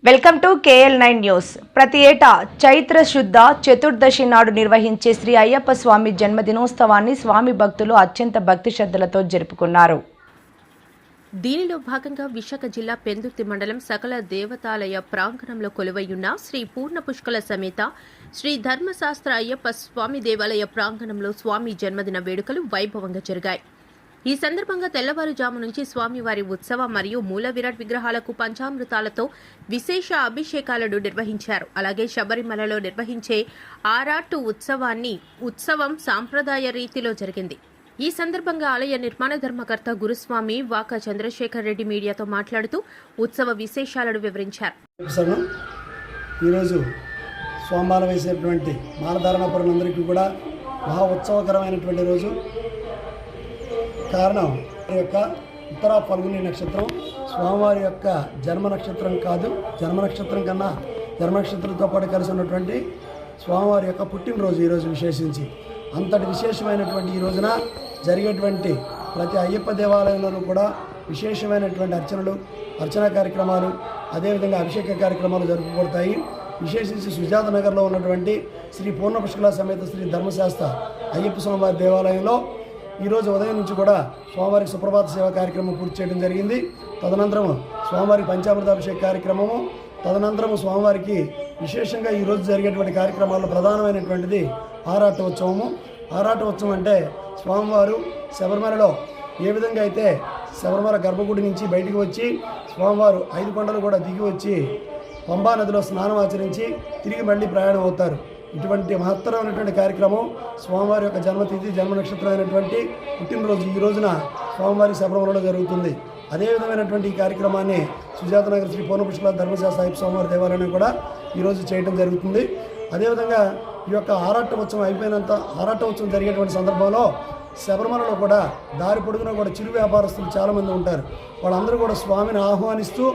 Welcome to KL9 news. ప్రతి ఏటా చైత్ర శుద్ధ చతుర్దశి నాడు నిర్వహించే శ్రీ అయ్యప్ప స్వామి జన్మదినోత్సవాన్ని స్వామి భక్తులు అత్యంత భక్తి శ్రద్ధలతో జరుపుకున్నారు. దీనిలో భాగంగా విశాఖ జిల్లా పెందుర్తి మండలం సకల దేవతాలయ ప్రాంగణంలో కొలువయ్యున్న శ్రీ పూర్ణ పుష్కల సమేత శ్రీ ధర్మశాస్త్ర అయ్యప్ప స్వామి దేవాలయ ప్రాంగణంలో స్వామి జన్మదిన వేడుకలు వైభవంగా జరిగాయి. ఈ సందర్భంగా తెల్లవారుజాము నుంచి స్వామివారి ఉత్సవ మరియు మూల విరాట్ విగ్రహాలకు పంచామృతాలతో విశేష అభిషేకాలను నిర్వహించారు. అలాగే శబరిమలలో నిర్వహించే ఆరాటు ఉత్సవం సాంప్రదాయ రీతిలో జరిగింది. ఈ సందర్భంగా ఆలయ నిర్మాణ ధర్మకర్త గురుస్వామి వాక చంద్రశేఖర్ రెడ్డి మీడియాతో మాట్లాడుతూ ఉత్సవ విశేషాలను వివరించారు. ఈరోజు స్వామివారం వేసినటువంటి మాలధారణ పరులందరికీ కూడా మహా ఉత్సవకరమైనటువంటి రోజు. కారణం యొక్క ఉత్తర ఫల్గుని నక్షత్రం స్వామివారి యొక్క జన్మ నక్షత్రం కాదు, జన్మ నక్షత్రం కన్నా జన్మ నక్షత్రంతో పాటు కలిసి ఉన్నటువంటి స్వామివారి యొక్క పుట్టినరోజు ఈరోజు విశేషించి అంతటి విశేషమైనటువంటి ఈ రోజున జరిగేటువంటి ప్రతి అయ్యప్ప దేవాలయంలోనూ కూడా విశేషమైనటువంటి అర్చనా కార్యక్రమాలు, అదేవిధంగా అభిషేక కార్యక్రమాలు జరుపుబడతాయి. విశేషించి సుజాత నగర్లో ఉన్నటువంటి శ్రీ పూర్ణ పుష్కల సమేత శ్రీ ధర్మశాస్త్ర అయ్యప్ప స్వామివారి దేవాలయంలో ఈరోజు ఉదయం నుంచి కూడా స్వామివారికి సుప్రభాత సేవ కార్యక్రమం పూర్తి చేయడం జరిగింది. తదనంతరం స్వామివారికి పంచామృతాభిషేక కార్యక్రమము, తదనంతరం స్వామివారికి విశేషంగా ఈరోజు జరిగేటువంటి కార్యక్రమాల్లో ప్రధానమైనటువంటిది ఆరాట ఉత్సవము. ఆరాట ఉత్సవం అంటే స్వామివారు శబరిమలలో ఏ విధంగా అయితే శబరిమల గర్భగుడి నుంచి బయటికి వచ్చి స్వామివారు 5 కొండలు కూడా దిగి వచ్చి పంబా నదిలో స్నానం ఆచరించి తిరిగి మళ్ళీ ప్రయాణం అవుతారు. ఇటువంటి మహత్తరమైనటువంటి కార్యక్రమం స్వామివారి యొక్క జన్మతిథి జన్మ నక్షత్రం అయినటువంటి పుట్టినరోజు ఈ రోజున స్వామివారి శబరిమలలో జరుగుతుంది. అదేవిధమైనటువంటి ఈ కార్యక్రమాన్ని సుజాత నగర్ శ్రీ పూర్ణ పుష్కల ధర్మశాస్త్ర అయ్యప్ప స్వామివారి దేవాలయం కూడా ఈరోజు చేయడం జరుగుతుంది. అదేవిధంగా ఈ యొక్క ఆరాట ఉత్సవం జరిగేటువంటి సందర్భంలో శబరిమలలో కూడా దారి పొడుగున కూడా చిరు వ్యాపారస్తులు చాలామంది ఉంటారు. వాళ్ళందరూ కూడా స్వామిని ఆహ్వానిస్తూ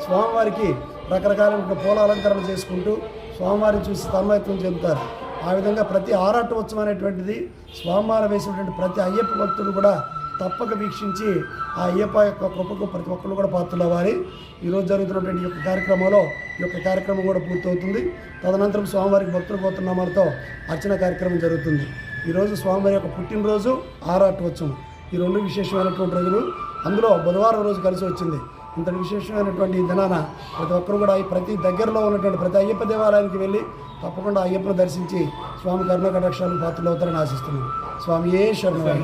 స్వామివారికి రకరకాల పూల అలంకరణ చేసుకుంటూ స్వామివారిని చూసి తన్మయత్వం చెందుతారు. ఆ విధంగా ప్రతి ఆరాట ఉత్సవం అనేటువంటిది స్వామివారు వేసినటువంటి ప్రతి అయ్యప్ప భక్తులు కూడా తప్పక వీక్షించి ఆ అయ్యప్ప యొక్క కృపకు ప్రతి ఒక్కరు కూడా పాత్రలు అవ్వాలి. ఈరోజు జరుగుతున్నటువంటి ఈ యొక్క కార్యక్రమంలో ఈ యొక్క కార్యక్రమం కూడా పూర్తవుతుంది. తదనంతరం స్వామివారికి భక్తుల గోత్రనామాలతో అర్చన కార్యక్రమం జరుగుతుంది. ఈరోజు స్వామివారి యొక్క పుట్టినరోజు ఆరాట ఉత్సవం, ఈ 2 విశేషమైనటువంటి రోజులు. అందులో బుధవారం రోజు కలిసి వచ్చింది. ఇంతటి విశేషమైనటువంటి దినాన ప్రతి ఒక్కరు కూడా ప్రతి దగ్గరలో ఉన్నటువంటి ప్రతి అయ్యప్ప దేవాలయానికి వెళ్ళి తప్పకుండా అయ్యప్పను దర్శించి స్వామి కరుణ కటాక్షాలకు పాత్రలు అవుతారని ఆశిస్తున్నాను. స్వామియే శరణం.